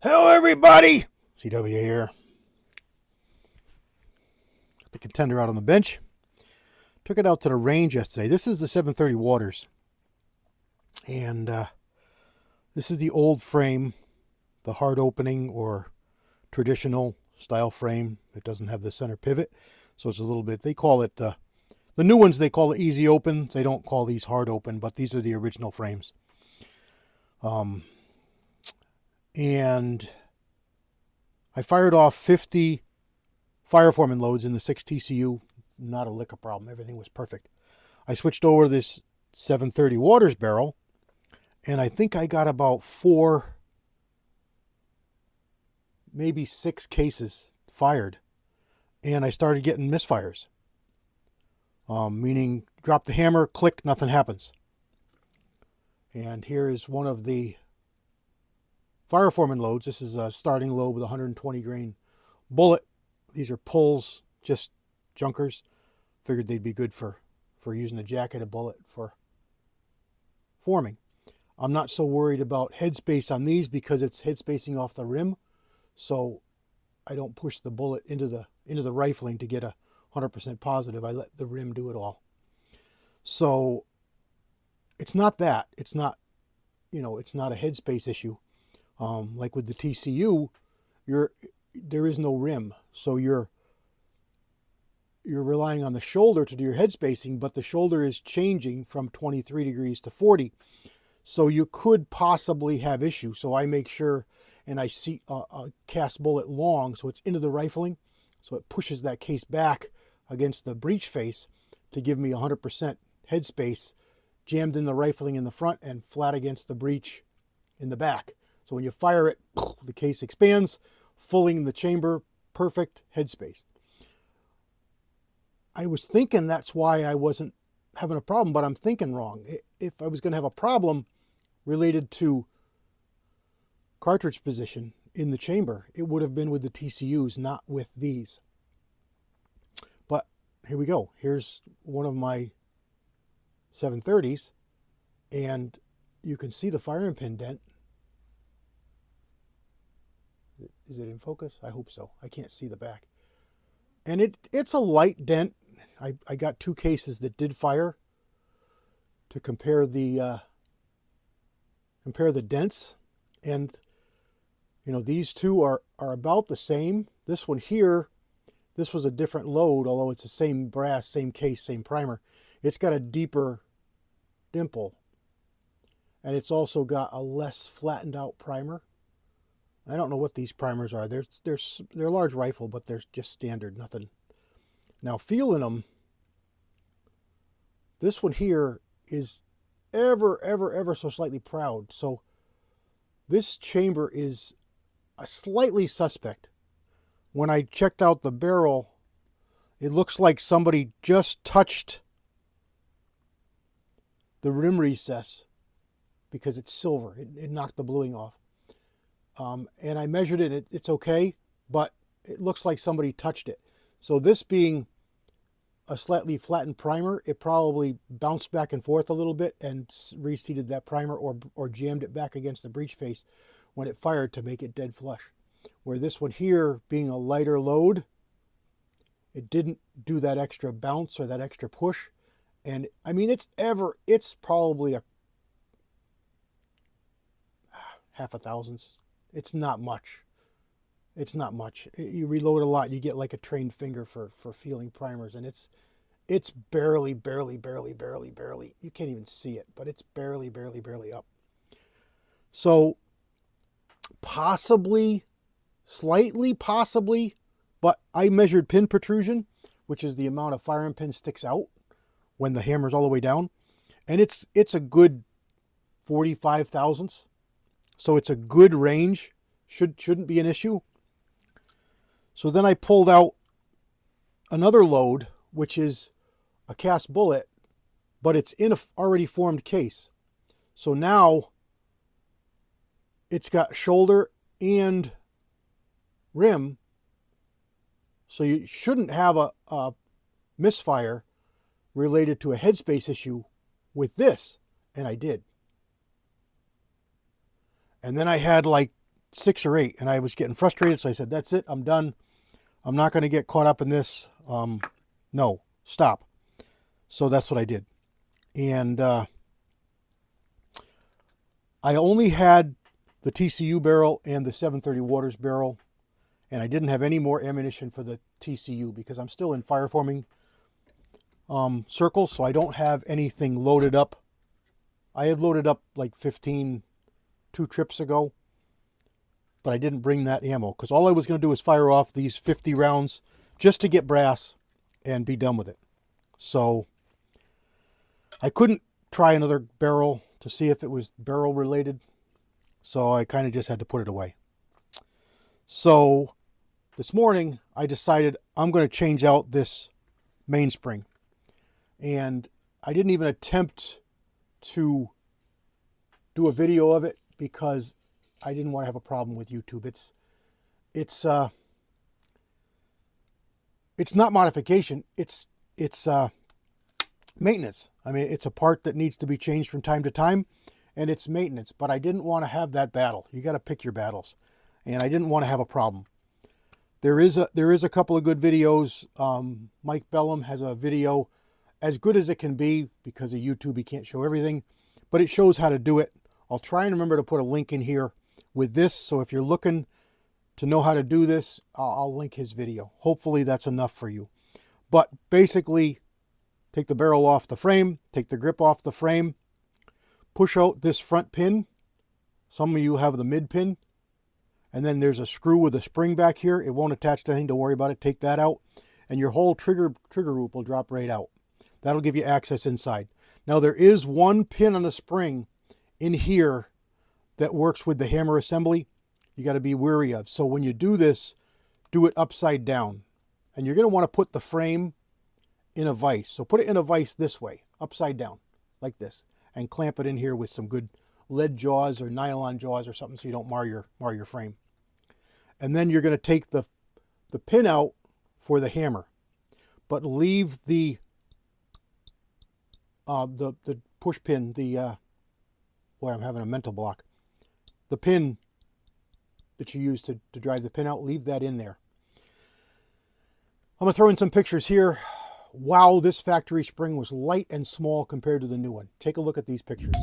Hello, everybody. CW here. Got the Contender out on the bench. Took it out to the range yesterday. This is the 730 Waters. And this is the old frame, the hard opening or traditional style frame. It doesn't have the center pivot. So it's a little bit, they call it, the new ones, they call it easy open. They don't call these hard open, but these are the original frames. And I fired off 50 Fireforeman loads in the 6 TCU. Not a lick of problem. Everything was perfect. I switched over to this 730 Waters barrel, and I think I got about 4, maybe 6 cases fired, and I started getting misfires. Meaning drop the hammer, click, nothing happens. And here is one of the Fireforeman loads. This is a starting load with a 120 grain bullet. These are pulls, just junkers. Figured they'd be good for using a jacketed bullet for forming. I'm not so worried about headspace on these because it's head spacing off the rim, so I don't push the bullet into the rifling to get a 100% positive. I let the rim do it all. So it's not that. It's not, it's not a headspace issue. Like with the TCU, there is no rim, so you're relying on the shoulder to do your head spacing, but the shoulder is changing from 23 degrees to 40, so you could possibly have issues. So I make sure, and I seat a cast bullet long, so it's into the rifling, so it pushes that case back against the breech face to give me 100% head space, jammed in the rifling in the front and flat against the breech in the back. So when you fire it, the case expands, filling the chamber, perfect headspace. I was thinking that's why I wasn't having a problem, but I'm thinking wrong. If I was going to have a problem related to cartridge position in the chamber, it would have been with the TCUs, not with these. But here we go. Here's one of my 730s, and you can see the firing pin dent. Is it in focus? I hope so. I can't see the back. And it's a light dent. I got 2 cases that did fire to compare the dents. And, these two are about the same. This one here, this was a different load, although it's the same brass, same case, same primer. It's got a deeper dimple. And it's also got a less flattened out primer. I don't know what these primers are. They're large rifle, but they're just standard, nothing. Now feeling them, this one here is ever so slightly proud. So this chamber is a slightly suspect. When I checked out the barrel, it looks like somebody just touched the rim recess because it's silver. It knocked the bluing off. And I measured it, it's okay, but it looks like somebody touched it. So this being a slightly flattened primer, it probably bounced back and forth a little bit and reseated that primer or jammed it back against the breech face when it fired to make it dead flush. Where this one here, being a lighter load, it didn't do that extra bounce or that extra push. And I mean, it's probably a half a thousandths. It's not much. It's not much. You reload a lot, you get like a trained finger for feeling primers, and it's barely. You can't even see it, but it's barely up. So possibly, slightly possibly, but I measured pin protrusion, which is the amount of firing pin sticks out when the hammer's all the way down, and it's a good 45 thousandths. So it's a good range, shouldn't be an issue. So then I pulled out another load, which is a cast bullet, but it's in a already formed case. So now it's got shoulder and rim, so you shouldn't have a misfire related to a headspace issue with this, and I did. And then I had like 6 or 8, and I was getting frustrated, so I said, that's it, I'm done. I'm not going to get caught up in this. No, stop. So that's what I did. And I only had the TCU barrel and the 730 Waters barrel, and I didn't have any more ammunition for the TCU because I'm still in fireforming circles, so I don't have anything loaded up. I had loaded up like 15 2 trips ago, but I didn't bring that ammo because all I was going to do was fire off these 50 rounds just to get brass and be done with it. So I couldn't try another barrel to see if it was barrel related, so I kind of just had to put it away. So this morning I decided I'm going to change out this mainspring, and I didn't even attempt to do a video of it because I didn't want to have a problem with YouTube. It's not modification. It's maintenance. I mean, it's a part that needs to be changed from time to time, and it's maintenance. But I didn't want to have that battle. You got to pick your battles, and I didn't want to have a problem. There is a couple of good videos. Mike Bellum has a video, as good as it can be because of YouTube. He can't show everything, but it shows how to do it. I'll try and remember to put a link in here with this, so if you're looking to know how to do this, I'll link his video. Hopefully that's enough for you. But basically, take the barrel off the frame, take the grip off the frame, push out this front pin. Some of you have the mid pin, and then there's a screw with a spring back here. It won't attach to anything, don't worry about it. Take that out, and your whole trigger loop will drop right out. That'll give you access inside. Now there is one pin on the spring in here that works with the hammer assembly. You got to be wary of. So when you do this, do it upside down. And you're going to want to put the frame in a vise. So put it in a vise this way, upside down, like this, and clamp it in here with some good lead jaws or nylon jaws or something so you don't mar your frame. And then you're going to take the pin out for the hammer, but leave the push pin, boy, I'm having a mental block. The pin that you use to drive the pin out, leave that in there. I'm going to throw in some pictures here. Wow, this factory spring was light and small compared to the new one. Take a look at these pictures.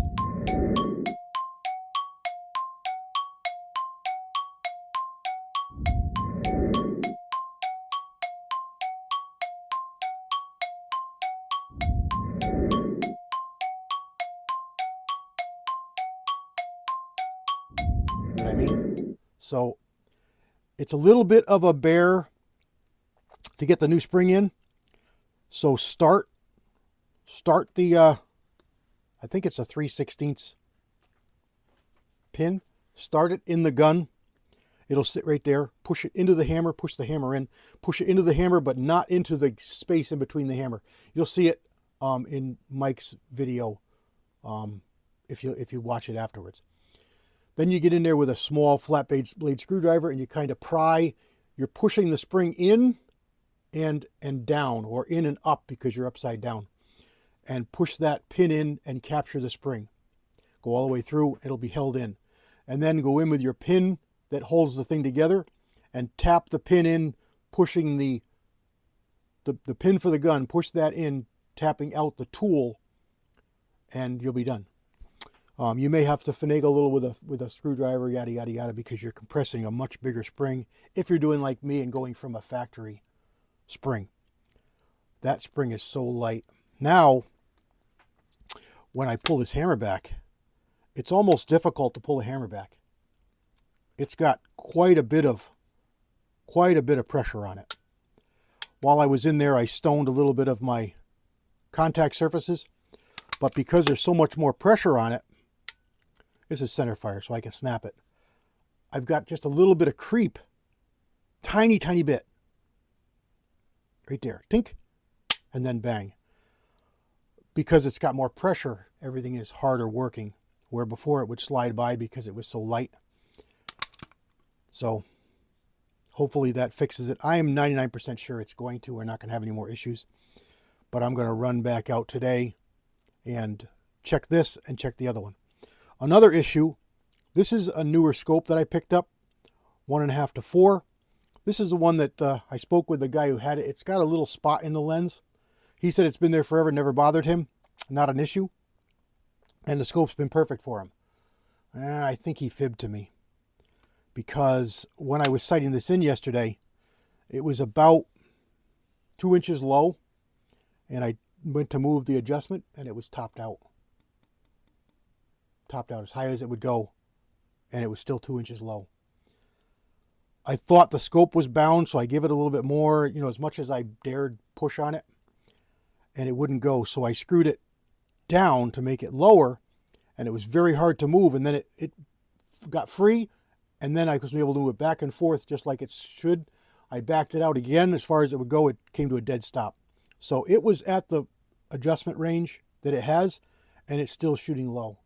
You know what I mean? So it's a little bit of a bear to get the new spring in. So start the I think it's a 3/16 pin. Start it in the gun. It'll sit right there. Push it into the hammer, push the hammer in. Push it into the hammer, but not into the space in between the hammer. You'll see it in Mike's video if you watch it afterwards. Then you get in there with a small flat blade screwdriver and you kind of pry. You're pushing the spring in and down, or in and up because you're upside down. And push that pin in and capture the spring. Go all the way through, it'll be held in. And then go in with your pin that holds the thing together and tap the pin in, pushing the pin for the gun, push that in, tapping out the tool, and you'll be done. You may have to finagle a little with a screwdriver, yada, yada, yada, because you're compressing a much bigger spring if you're doing like me and going from a factory spring. That spring is so light. Now, when I pull this hammer back, it's almost difficult to pull the hammer back. It's got quite a bit of pressure on it. While I was in there, I stoned a little bit of my contact surfaces, but because there's so much more pressure on it, this is center fire, so I can snap it. I've got just a little bit of creep, tiny bit, right there, tink, and then bang. Because it's got more pressure, everything is harder working, where before it would slide by because it was so light. So hopefully that fixes it. I am 99% sure it's going to. We're not going to have any more issues. But I'm going to run back out today and check this and check the other one. Another issue, this is a newer scope that I picked up. 1.5 to 4. This is the one that I spoke with the guy who had it. It's got a little spot in the lens. He said it's been there forever, never bothered him. Not an issue. And the scope's been perfect for him. I think he fibbed to me. Because when I was sighting this in yesterday, it was about 2 inches low. And I went to move the adjustment and it was topped out. Topped out as high as it would go. And it was still 2 inches low. I thought the scope was bound, so I give it a little bit more, you know, as much as I dared push on it, and it wouldn't go. So I screwed it down to make it lower, and it was very hard to move. And then it got free, and then I was able to move it back and forth just like it should. I backed it out again. As far as it would go, it came to a dead stop. So it was at the adjustment range that it has, and it's still shooting low.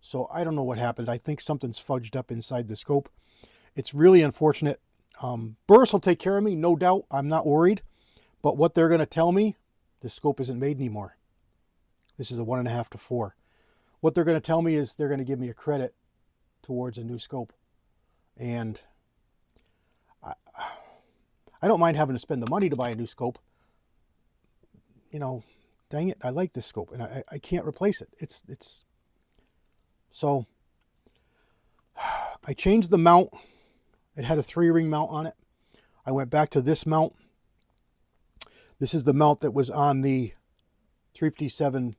So I don't know what happened. I think something's fudged up inside the scope. It's really unfortunate. Burris will take care of me, no doubt. I'm not worried. But what they're going to tell me, this scope isn't made anymore. This is a 1.5 to 4. What they're going to tell me is they're going to give me a credit towards a new scope. And I don't mind having to spend the money to buy a new scope. You know, dang it, I like this scope, and I can't replace it. It's so I changed the mount. It had a 3-ring mount on it. I went back to this mount. This is the mount that was on the 357,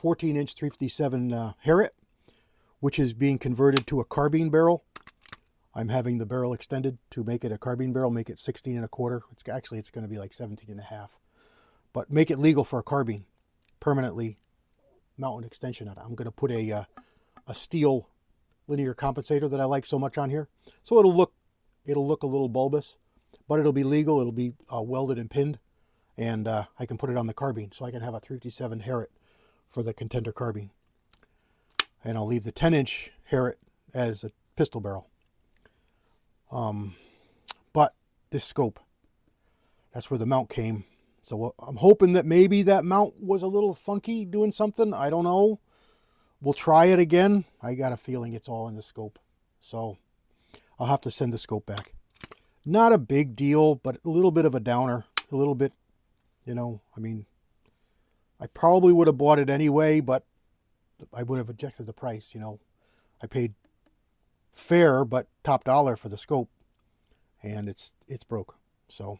14-inch 357 Harriet, which is being converted to a carbine barrel. I'm having the barrel extended to make it a carbine barrel, make it 16.25. It's going to be like 17.5. But make it legal for a carbine, permanently mount an extension on it. I'm going to put a steel linear compensator that I like so much on here. So it'll look a little bulbous, but it'll be legal. It'll be welded and pinned, and I can put it on the carbine. So I can have a 357 Harriet for the Contender carbine. And I'll leave the 10-inch Harriet as a pistol barrel. But this scope, that's where the mount came. So I'm hoping that maybe that mount was a little funky doing something. I don't know. We'll try it again. I got a feeling it's all in the scope. So I'll have to send the scope back. Not a big deal, but a little bit of a downer. A little bit, you know, I mean, I probably would have bought it anyway, but I would have adjusted the price, you know. I paid fair, but top dollar for the scope, and it's broke. So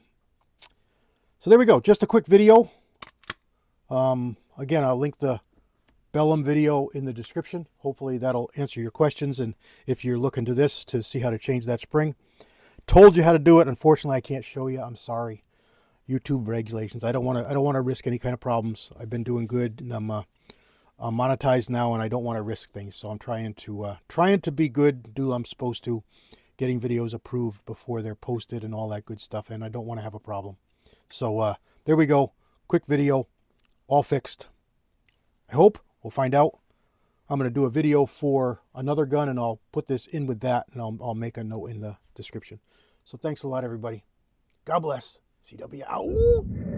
there we go. Just a quick video. Again, I'll link the Bellum video in the description. Hopefully that'll answer your questions, and if you're looking to this to see how to change that spring. Told you how to do it. Unfortunately, I can't show you. I'm sorry. YouTube regulations. I don't want to risk any kind of problems. I've been doing good, and I'm monetized now, and I don't want to risk things. So I'm trying to be good, do what I'm supposed to, getting videos approved before they're posted and all that good stuff, and I don't want to have a problem. So there we go. Quick video, all fixed. I hope. We'll find out. I'm going to do a video for another gun, and I'll put this in with that, and I'll make a note in the description. So thanks a lot, everybody. God bless. CW out.